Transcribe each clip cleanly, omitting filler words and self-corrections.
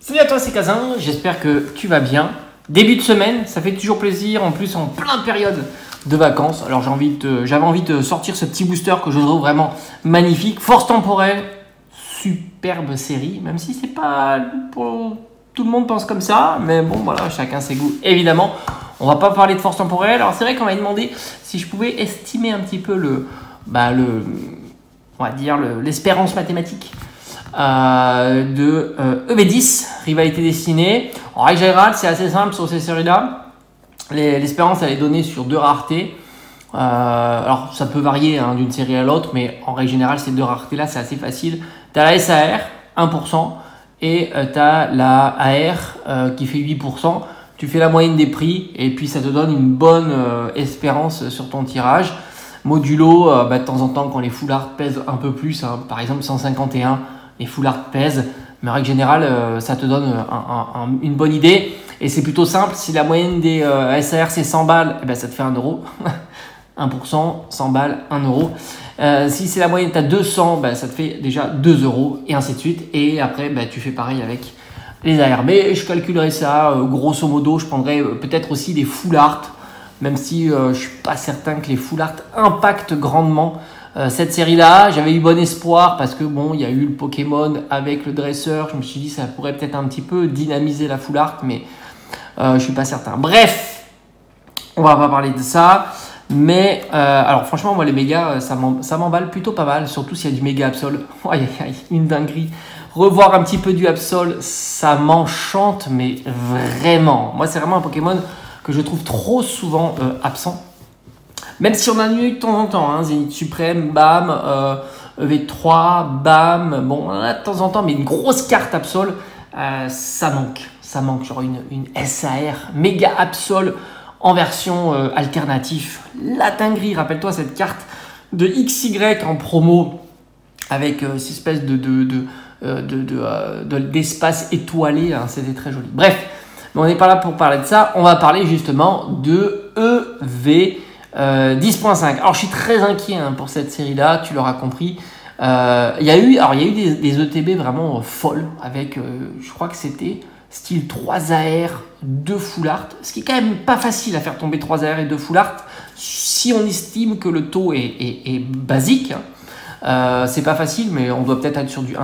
Salut à toi, c'est Kazin, j'espère que tu vas bien. Début de semaine, ça fait toujours plaisir, en plus en pleine période de vacances. Alors j'avais envie de sortir ce petit booster que je trouve vraiment magnifique. Force temporelle, superbe série, même si c'est pas pour tout le monde pense comme ça, mais bon voilà, chacun ses goûts évidemment. On va pas parler de force temporelle. Alors c'est vrai qu'on m'a demandé si je pouvais estimer un petit peu on va dire l'espérance mathématique de EV10, rivalité destinée. En règle générale, c'est assez simple sur ces séries-là. L'espérance, elle est donnée sur deux raretés. Alors, ça peut varier d'une série à l'autre, mais en règle générale, ces deux raretés-là, c'est assez facile. Tu as la SAR, 1%, et tu as la AR qui fait 8%. Tu fais la moyenne des prix, et puis ça te donne une bonne espérance sur ton tirage. Modulo, de temps en temps, quand les full art pèsent un peu plus, par exemple 151, les full art pèsent, mais en règle générale, ça te donne une bonne idée. Et c'est plutôt simple, si la moyenne des SAR c'est 100 balles, ça te fait 1 euro. 1%, 100 balles, 1 euro. Si c'est la moyenne, tu as 200, ça te fait déjà 2 euros, et ainsi de suite. Et après, tu fais pareil avec les AR. Mais je calculerai ça, grosso modo, je prendrai peut-être aussi des full art, même si je ne suis pas certain que les full art impactent grandement cette série-là. J'avais eu bon espoir parce que bon, il y a eu le Pokémon avec le dresseur. Je me suis dit ça pourrait peut-être un petit peu dynamiser la full art, mais je suis pas certain. Bref, on va pas parler de ça. Mais alors franchement, moi les mégas, ça m'emballe plutôt pas mal, surtout s'il y a du méga Absol. Aïe, aïe, une dinguerie. Revoir un petit peu du Absol, ça m'enchante, mais vraiment. Moi, c'est vraiment un Pokémon que je trouve trop souvent absent. Même si on a eu de temps en temps, Zénith Suprême, bam, EV3, bam, bon, on a de temps en temps, mais une grosse carte Absol, ça manque, genre une SAR, méga Absol en version alternative. La dinguerie, rappelle-toi cette carte de XY en promo, avec cette espèce d'espace étoilé, c'était très joli. Bref, mais on n'est pas là pour parler de ça, on va parler justement de EV 10.5. Alors je suis très inquiet pour cette série-là, tu l'auras compris. Il y a eu des ETB vraiment folles avec, je crois que c'était style 3 AR, 2 full art, ce qui est quand même pas facile à faire tomber 3 AR et 2 full art si on estime que le taux est basique. C'est pas facile, mais on doit peut-être être sur du 1%, 2%.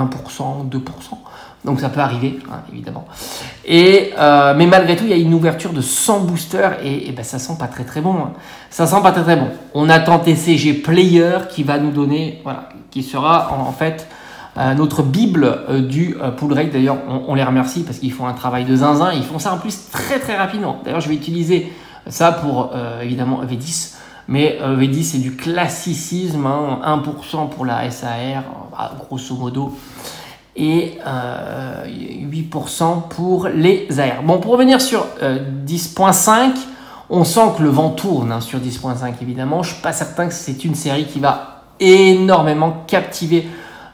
Donc ça peut arriver, évidemment. Mais malgré tout, il y a une ouverture de 100 boosters et ça sent pas très bon. Ça sent pas très bon. On attend TCG Player qui va nous donner, voilà, qui sera en fait notre bible du pull rate. D'ailleurs, on les remercie parce qu'ils font un travail de zinzin. Ils font ça en plus très rapidement. D'ailleurs, je vais utiliser ça pour évidemment EV10. Mais EV10 c'est du classicisme, 1% pour la SAR, grosso modo. Et 8% pour les AR. Bon, pour revenir sur 10.5, on sent que le vent tourne sur 10.5 évidemment. Je ne suis pas certain que c'est une série qui va énormément captiver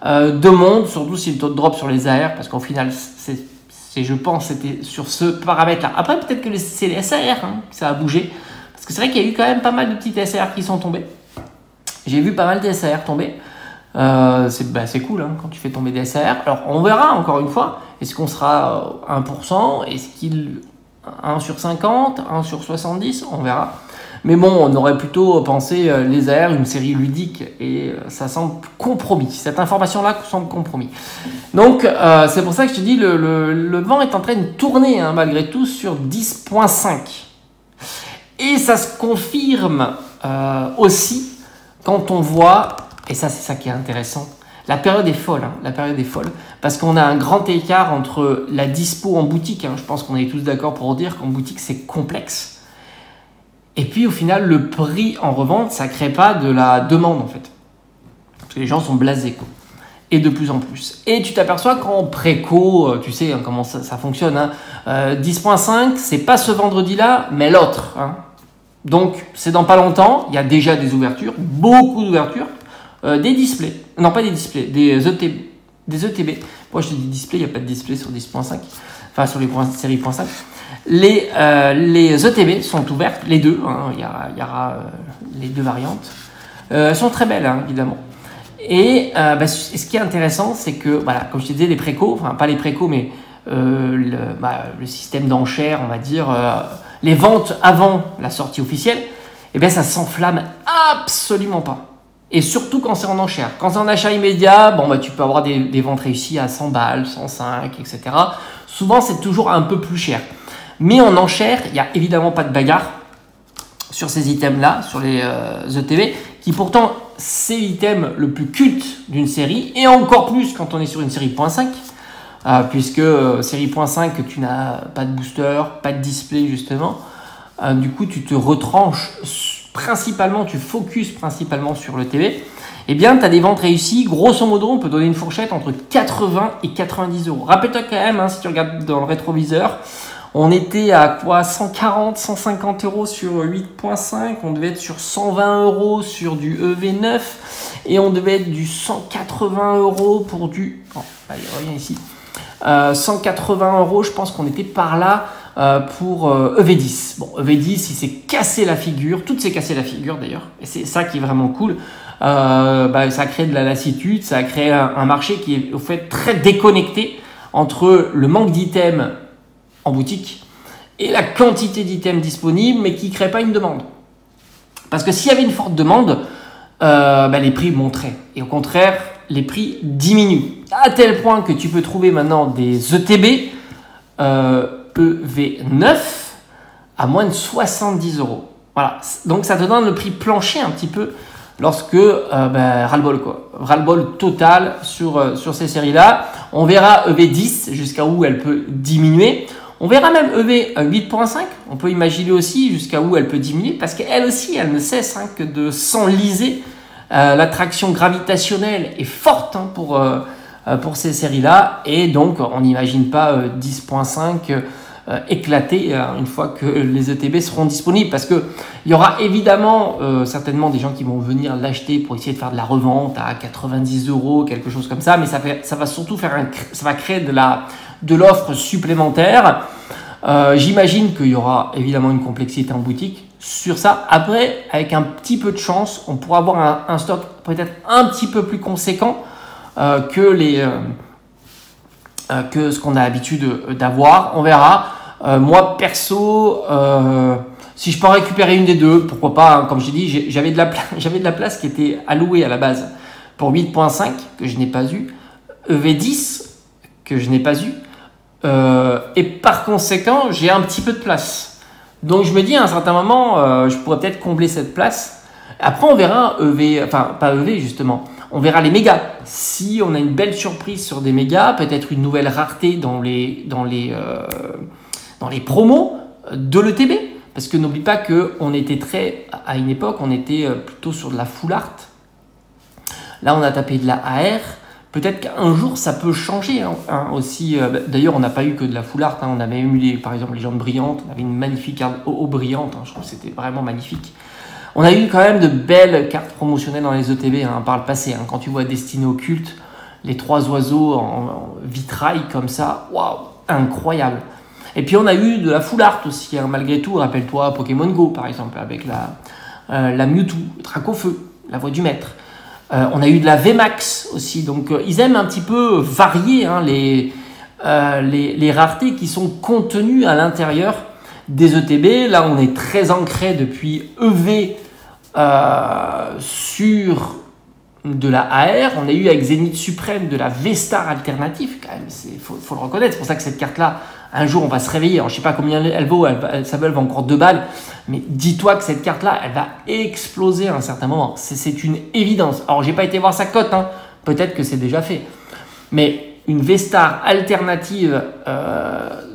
de monde, surtout si le taux de drop sur les AR, parce qu'au final, je pense c'était sur ce paramètre-là. Après, peut-être que c'est les SAR que ça a bougé, parce que c'est vrai qu'il y a eu quand même pas mal de petites SAR qui sont tombées. J'ai vu pas mal de SAR tomber. C'est cool quand tu fais tomber des SAR. Alors on verra encore une fois, est-ce qu'on sera 1%, est-ce qu'il 1 sur 50, 1 sur 70, on verra. Mais bon, on aurait plutôt pensé les AR, une série ludique, et ça semble compromis. Cette information-là semble compromis. Donc c'est pour ça que je te dis, le vent est en train de tourner malgré tout sur 10.5. Et ça se confirme aussi quand on voit, et ça c'est ça qui est intéressant, la période est folle, la période est folle, parce qu'on a un grand écart entre la dispo en boutique, je pense qu'on est tous d'accord pour dire qu'en boutique c'est complexe, et puis au final le prix en revente, ça ne crée pas de la demande en fait, parce que les gens sont blasés quoi. Et de plus en plus. Et tu t'aperçois qu'en préco, tu sais comment ça fonctionne, 10.5, c'est pas ce vendredi-là, mais l'autre. Donc, c'est dans pas longtemps, il y a déjà des ouvertures, beaucoup d'ouvertures, des displays, non pas des displays, des ETB. Moi, je te dis display, il n'y a pas de display sur 10.5, enfin sur les séries 0.5. Les ETB sont ouvertes, les deux, il y aura les deux variantes. Elles sont très belles, évidemment. Et ce qui est intéressant, c'est que, voilà, comme je te disais, les précos, enfin pas les précos, mais le système d'enchères, on va dire, les ventes avant la sortie officielle, eh bien ça s'enflamme absolument pas. Et surtout quand c'est en enchère. Quand c'est en achat immédiat, bon, tu peux avoir des ventes réussies à 100 balles, 105, etc. Souvent, c'est toujours un peu plus cher. Mais en enchère, il n'y a évidemment pas de bagarre sur ces items-là, sur les ETB, qui pourtant, c'est l'item le plus culte d'une série, et encore plus quand on est sur une série .5, puisque série .5, tu n'as pas de booster, pas de display, justement. Du coup, tu te retranches principalement, tu focuses principalement sur le TV, eh bien, tu as des ventes réussies. Grosso modo, on peut donner une fourchette entre 80 et 90 euros. Rappelle-toi quand même, si tu regardes dans le rétroviseur, on était à quoi, 140, 150 euros sur 8.5, on devait être sur 120 euros sur du EV9, et on devait être du 180 euros pour du... Oh, allez, reviens ici. 180 euros, je pense qu'on était par là pour EV10. Bon, EV10, il s'est cassé la figure, tout s'est cassé la figure d'ailleurs, et c'est ça qui est vraiment cool. Ça a créé de la lassitude, ça a créé un marché qui est au fait très déconnecté entre le manque d'items en boutique et la quantité d'items disponibles, mais qui ne crée pas une demande. Parce que s'il y avait une forte demande, les prix monteraient. Et au contraire, les prix diminuent. À tel point que tu peux trouver maintenant des ETB EV9 à moins de 70 euros. Voilà. Donc ça te donne le prix plancher un petit peu lorsque ras-le-bol quoi. Ras-le-bol total sur ces séries-là. On verra EV10 jusqu'à où elle peut diminuer. On verra même EV 8.5, on peut imaginer aussi jusqu'à où elle peut diminuer, parce qu'elle aussi, elle ne cesse que de s'enliser. L'attraction gravitationnelle est forte pour ces séries-là, et donc on n'imagine pas 10.5 éclater une fois que les ETB seront disponibles, parce qu'il y aura évidemment certainement des gens qui vont venir l'acheter pour essayer de faire de la revente à 90 euros, quelque chose comme ça, mais ça va surtout ça va créer de l'offre supplémentaire. J'imagine qu'il y aura évidemment une complexité en boutique sur ça. Après, avec un petit peu de chance, on pourra avoir un stock peut-être un petit peu plus conséquent que ce qu'on a l'habitude d'avoir. On verra. Moi, perso, si je peux en récupérer une des deux, pourquoi pas, hein. Comme j'ai dit, j'avais de la place qui était allouée à la base pour 8.5, que je n'ai pas eu, EV10, que je n'ai pas eu, et par conséquent, j'ai un petit peu de place. Donc, je me dis, à un certain moment, je pourrais peut-être combler cette place. Après, on verra EV, enfin, pas EV, justement. On verra les mégas. Si on a une belle surprise sur des mégas, peut-être une nouvelle rareté dans les promos de l'ETB. Parce que n'oublie pas qu'on était à une époque, on était plutôt sur de la full art. Là, on a tapé de la AR. Peut-être qu'un jour, ça peut changer aussi. D'ailleurs, on n'a pas eu que de la full art. On avait eu, par exemple, les jantes brillantes. On avait une magnifique carte OO brillante. Je trouve que c'était vraiment magnifique. On a eu quand même de belles cartes promotionnelles dans les ETB par le passé. Quand tu vois Destinée au culte, les 3 oiseaux en vitrail comme ça, waouh, incroyable. Et puis on a eu de la full art aussi, malgré tout. Rappelle-toi Pokémon Go par exemple, avec la Mewtwo, le Dracofeu, la voix du maître. On a eu de la VMAX aussi. Donc ils aiment un petit peu varier les raretés qui sont contenues à l'intérieur des ETB. Là, on est très ancré depuis EV sur de la AR. On a eu avec Zénith Suprême de la V-Star alternative. Quand même, faut le reconnaître. C'est pour ça que cette carte-là, un jour, on va se réveiller. Alors, je ne sais pas combien elle vaut. Ça vaut encore 2 balles. Mais dis-toi que cette carte-là, elle va exploser à un certain moment. C'est une évidence. Alors, j'ai pas été voir sa cote. Peut-être que c'est déjà fait. Mais une V-Star alternative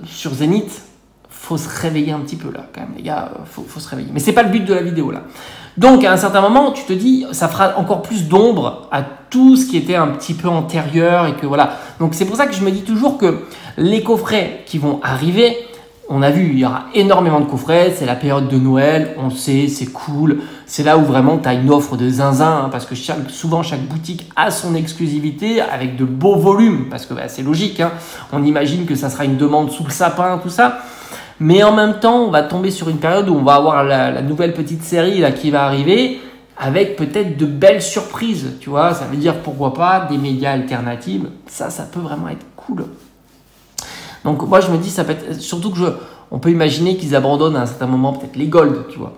sur Zénith, faut se réveiller un petit peu là, quand même, les gars, faut se réveiller. Mais c'est pas le but de la vidéo là. Donc à un certain moment, tu te dis, ça fera encore plus d'ombre à tout ce qui était un petit peu antérieur et que voilà. Donc c'est pour ça que je me dis toujours que les coffrets qui vont arriver, on a vu, il y aura énormément de coffrets, c'est la période de Noël, on le sait, c'est cool. C'est là où vraiment tu as une offre de zinzin, parce que souvent chaque boutique a son exclusivité avec de beaux volumes, parce que c'est logique, on imagine que ça sera une demande sous le sapin, tout ça. Mais en même temps, on va tomber sur une période où on va avoir la nouvelle petite série là, qui va arriver avec peut-être de belles surprises. Tu vois, ça veut dire pourquoi pas des médias alternatives. Ça peut vraiment être cool. Donc moi je me dis, ça peut être, surtout que on peut imaginer qu'ils abandonnent à un certain moment peut-être les gold, tu vois.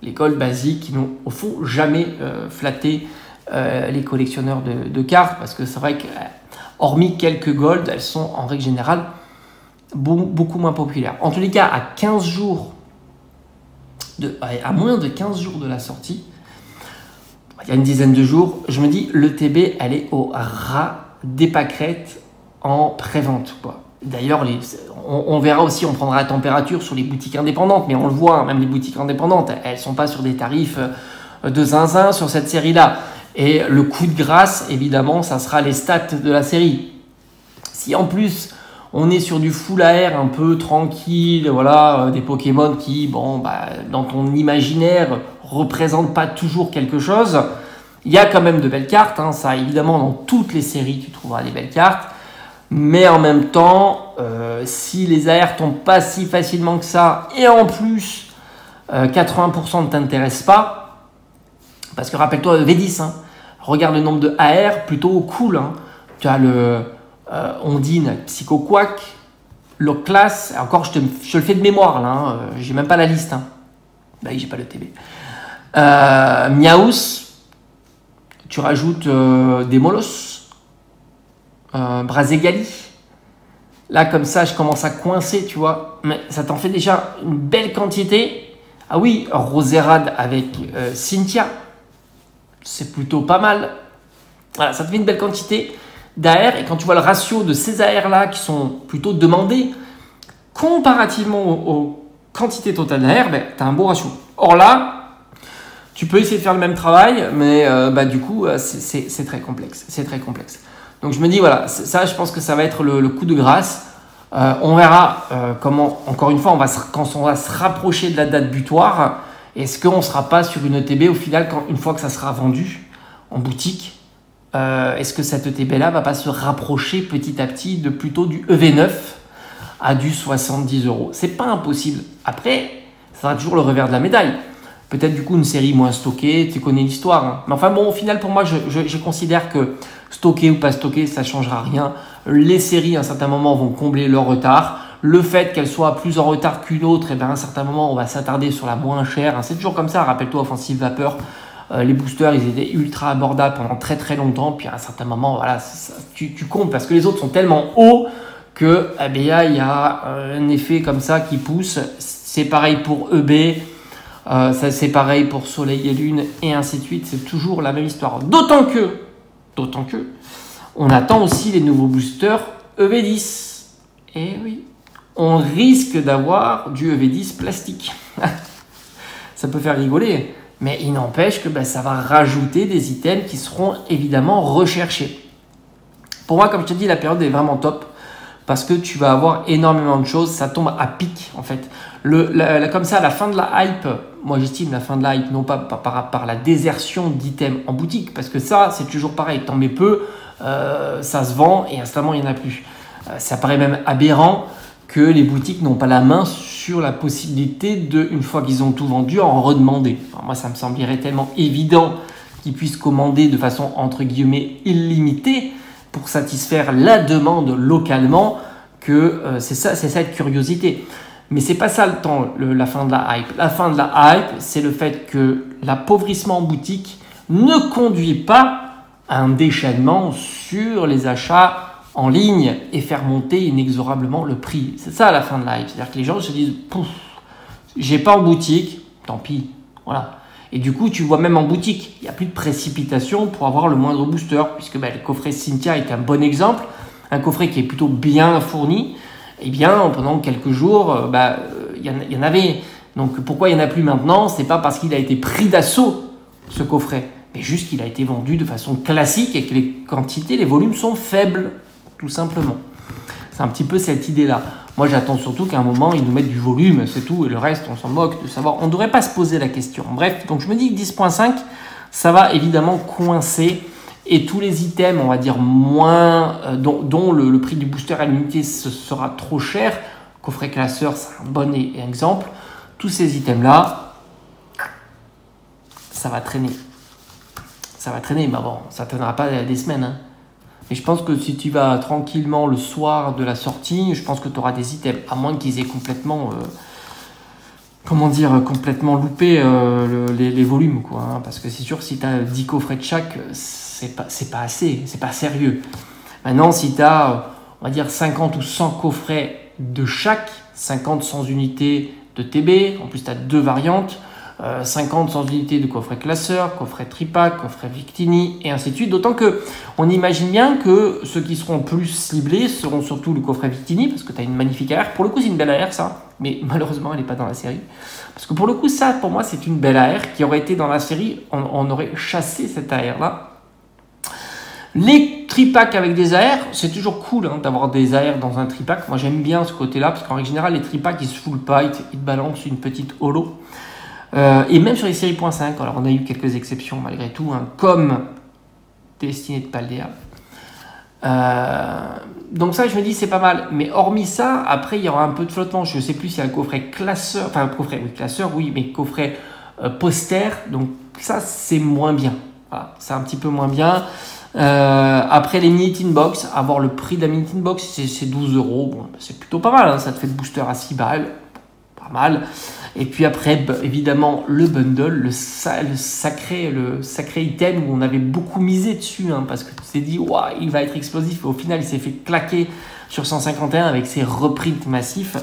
Les gold basiques qui n'ont au fond jamais flatté les collectionneurs de cartes, parce que c'est vrai que hormis quelques gold, elles sont en règle générale beaucoup moins populaires. En tous les cas, à moins de 15 jours de la sortie, il y a une dizaine de jours, je me dis, le TB, elle est au ras des pâquerettes en pré-vente, quoi. D'ailleurs, on verra aussi, on prendra la température sur les boutiques indépendantes, mais on le voit, hein, même les boutiques indépendantes, elles ne sont pas sur des tarifs de zinzin sur cette série-là. Et le coup de grâce, évidemment, ça sera les stats de la série. Si en plus, on est sur du full AR un peu tranquille, voilà, des Pokémon qui, dans ton imaginaire, représentent pas toujours quelque chose, il y a quand même de belles cartes, hein, ça, évidemment, dans toutes les séries, tu trouveras des belles cartes. Mais en même temps, si les AR tombent pas si facilement que ça, et en plus, 80% ne t'intéressent pas, parce que rappelle-toi, V10, hein, regarde le nombre de AR, plutôt cool. Hein. Tu as le Ondine, Psycho Quack, Loclas, encore je le fais de mémoire, là, hein, j'ai même pas la liste. Hein. Bah oui, j'ai pas le TB. Miaus, tu rajoutes des Molos. Brazegali. Là, comme ça, je commence à coincer, tu vois. Mais ça t'en fait déjà une belle quantité. Ah oui, Roserade avec Cynthia. C'est plutôt pas mal. Voilà, ça te fait une belle quantité d'AR. Et quand tu vois le ratio de ces AR-là qui sont plutôt demandés, comparativement aux quantités totales d'AR, tu as un beau ratio. Or là, tu peux essayer de faire le même travail, mais du coup, c'est très complexe. C'est très complexe. Donc je me dis, voilà, ça, je pense que ça va être le coup de grâce. On verra comment, encore une fois, quand on va se rapprocher de la date butoir, est-ce qu'on ne sera pas sur une ETB au final, une fois que ça sera vendu en boutique, est-ce que cette ETB-là ne va pas se rapprocher petit à petit de plutôt du EV9 à du 70 €? C'est pas impossible. Après, ça sera toujours le revers de la médaille. Peut-être du coup une série moins stockée, tu connais l'histoire. Hein. Mais enfin bon, au final, pour moi, je considère que stocké ou pas stocké, ça ne changera rien. Les séries, à un certain moment, vont combler leur retard. Le fait qu'elles soient plus en retard qu'une autre, à un certain moment, on va s'attarder sur la moins chère. Hein. C'est toujours comme ça, rappelle-toi, Offensive Vapeur. Les boosters, ils étaient ultra abordables pendant très très longtemps. Puis à un certain moment, voilà, tu comptes parce que les autres sont tellement hauts que il y a un effet comme ça qui pousse. C'est pareil pour EB. C'est pareil pour Soleil et Lune et ainsi de suite, c'est toujours la même histoire. D'autant que, on attend aussi les nouveaux boosters EV10. Et oui, on risque d'avoir du EV10 plastique. Ça peut faire rigoler, mais il n'empêche que ça va rajouter des items qui seront évidemment recherchés. Pour moi, comme je te dis, la période est vraiment top. Parce que tu vas avoir énormément de choses, ça tombe à pic en fait. Comme ça, la fin de la hype, moi j'estime la fin de la hype, non pas par la désertion d'items en boutique, parce que ça c'est toujours pareil, t'en mets peu, ça se vend et instamment il n'y en a plus. Ça paraît même aberrant que les boutiques n'ont pas la main sur la possibilité de, une fois qu'ils ont tout vendu, en redemander. Alors moi ça me semblerait tellement évident qu'ils puissent commander de façon entre guillemets illimitée, pour satisfaire la demande localement, que c'est ça cette curiosité. Mais c'est pas ça la fin de la hype. La fin de la hype, c'est le fait que l'appauvrissement en boutique ne conduit pas à un déchaînement sur les achats en ligne et faire monter inexorablement le prix. C'est ça la fin de la hype. C'est-à-dire que les gens se disent « Pouf, j'ai pas en boutique, tant pis. » Voilà. Et du coup, tu vois même en boutique, il n'y a plus de précipitation pour avoir le moindre booster, puisque le coffret Cynthia est un bon exemple, un coffret qui est plutôt bien fourni. Eh bien, pendant quelques jours, il y en avait. Donc, pourquoi il n'y en a plus maintenant? C'est pas parce qu'il a été pris d'assaut, ce coffret, mais juste qu'il a été vendu de façon classique et que les quantités, les volumes sont faibles, tout simplement. C'est un petit peu cette idée-là. Moi, j'attends surtout qu'à un moment, ils nous mettent du volume, c'est tout, et le reste, on s'en moque de savoir. On ne devrait pas se poser la question. Bref, donc je me dis que 10.5, ça va évidemment coincer, et tous les items, on va dire, moins, dont le prix du booster à l'unité sera trop cher, coffret classeur, c'est un bon exemple, tous ces items-là, ça va traîner. Ça va traîner, mais bon, ça ne traînera pas des semaines. Hein. Et je pense que si tu vas tranquillement le soir de la sortie, je pense que tu auras des items, à moins qu'ils aient complètement, complètement loupé les volumes, quoi. Hein, parce que c'est sûr, si tu as 10 coffrets de chaque, c'est pas assez, c'est pas sérieux. Maintenant, si tu as, on va dire, 50 ou 100 coffrets de chaque, 50 sans unité de TB, en plus tu as 2 variantes, 50 sans unité de coffret classeur, coffret tripack, coffret Victini, et ainsi de suite. D'autant que on imagine bien que ceux qui seront plus ciblés seront surtout le coffret Victini, parce que tu as une magnifique AR. Pour le coup, c'est une belle AR, ça, mais malheureusement, elle n'est pas dans la série. Parce que pour le coup, ça, pour moi, c'est une belle AR qui aurait été dans la série, on aurait chassé cette AR-là. Les tripacks avec des AR, c'est toujours cool hein, d'avoir des AR dans un tripack. Moi, j'aime bien ce côté-là, parce qu'en règle générale, les tripacks, ils se full pas, ils te balancent une petite holo. Et même sur les séries .5, alors on a eu quelques exceptions malgré tout, hein, comme Destinée de Paldea. Donc ça, je me dis, c'est pas mal. Mais hormis ça, après, il y aura un peu de flottement. Je ne sais plus s'il y a un coffret classeur, enfin, coffret, oui, classeur, oui, mais coffret poster. Donc ça, c'est moins bien. Voilà, c'est un petit peu moins bien. Après, les mini tin box, avoir le prix de la mini tin box, c'est 12 €. Bon, c'est plutôt pas mal. Hein, ça te fait le booster à 6 balles. Pas mal. Et puis après, évidemment, le bundle, le sacré item où on avait beaucoup misé dessus, hein, parce que tu t'es dit, waouh, il va être explosif. Et au final, il s'est fait claquer sur 151 avec ses reprints massifs.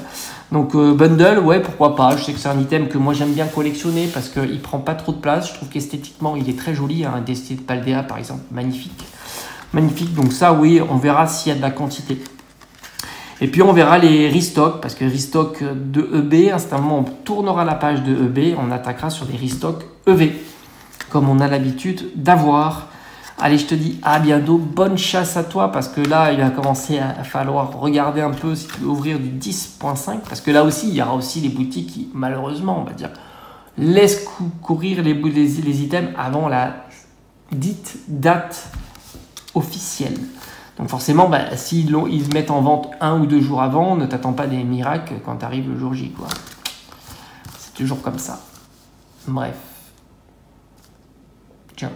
Donc, bundle, ouais, pourquoi pas. Je sais que c'est un item que moi j'aime bien collectionner parce qu'il prend pas trop de place. Je trouve qu'esthétiquement, il est très joli. Hein, un Destinée de Paldea, par exemple, magnifique. Magnifique. Donc, ça, oui, on verra s'il y a de la quantité. Et puis on verra les restocks, parce que restock de EB, à un moment on tournera la page de EB, on attaquera sur des restocks EV, comme on a l'habitude d'avoir. Allez, je te dis à bientôt, bonne chasse à toi, parce que là il va commencer à falloir regarder un peu si tu veux ouvrir du 10.5, parce que là aussi il y aura aussi les boutiques qui, malheureusement, on va dire, laissent courir les items avant la dite date officielle. Donc forcément, s'ils mettent en vente 1 ou 2 jours avant, ne t'attends pas des miracles quand tu arrives le jour J, quoi. C'est toujours comme ça. Bref. Ciao.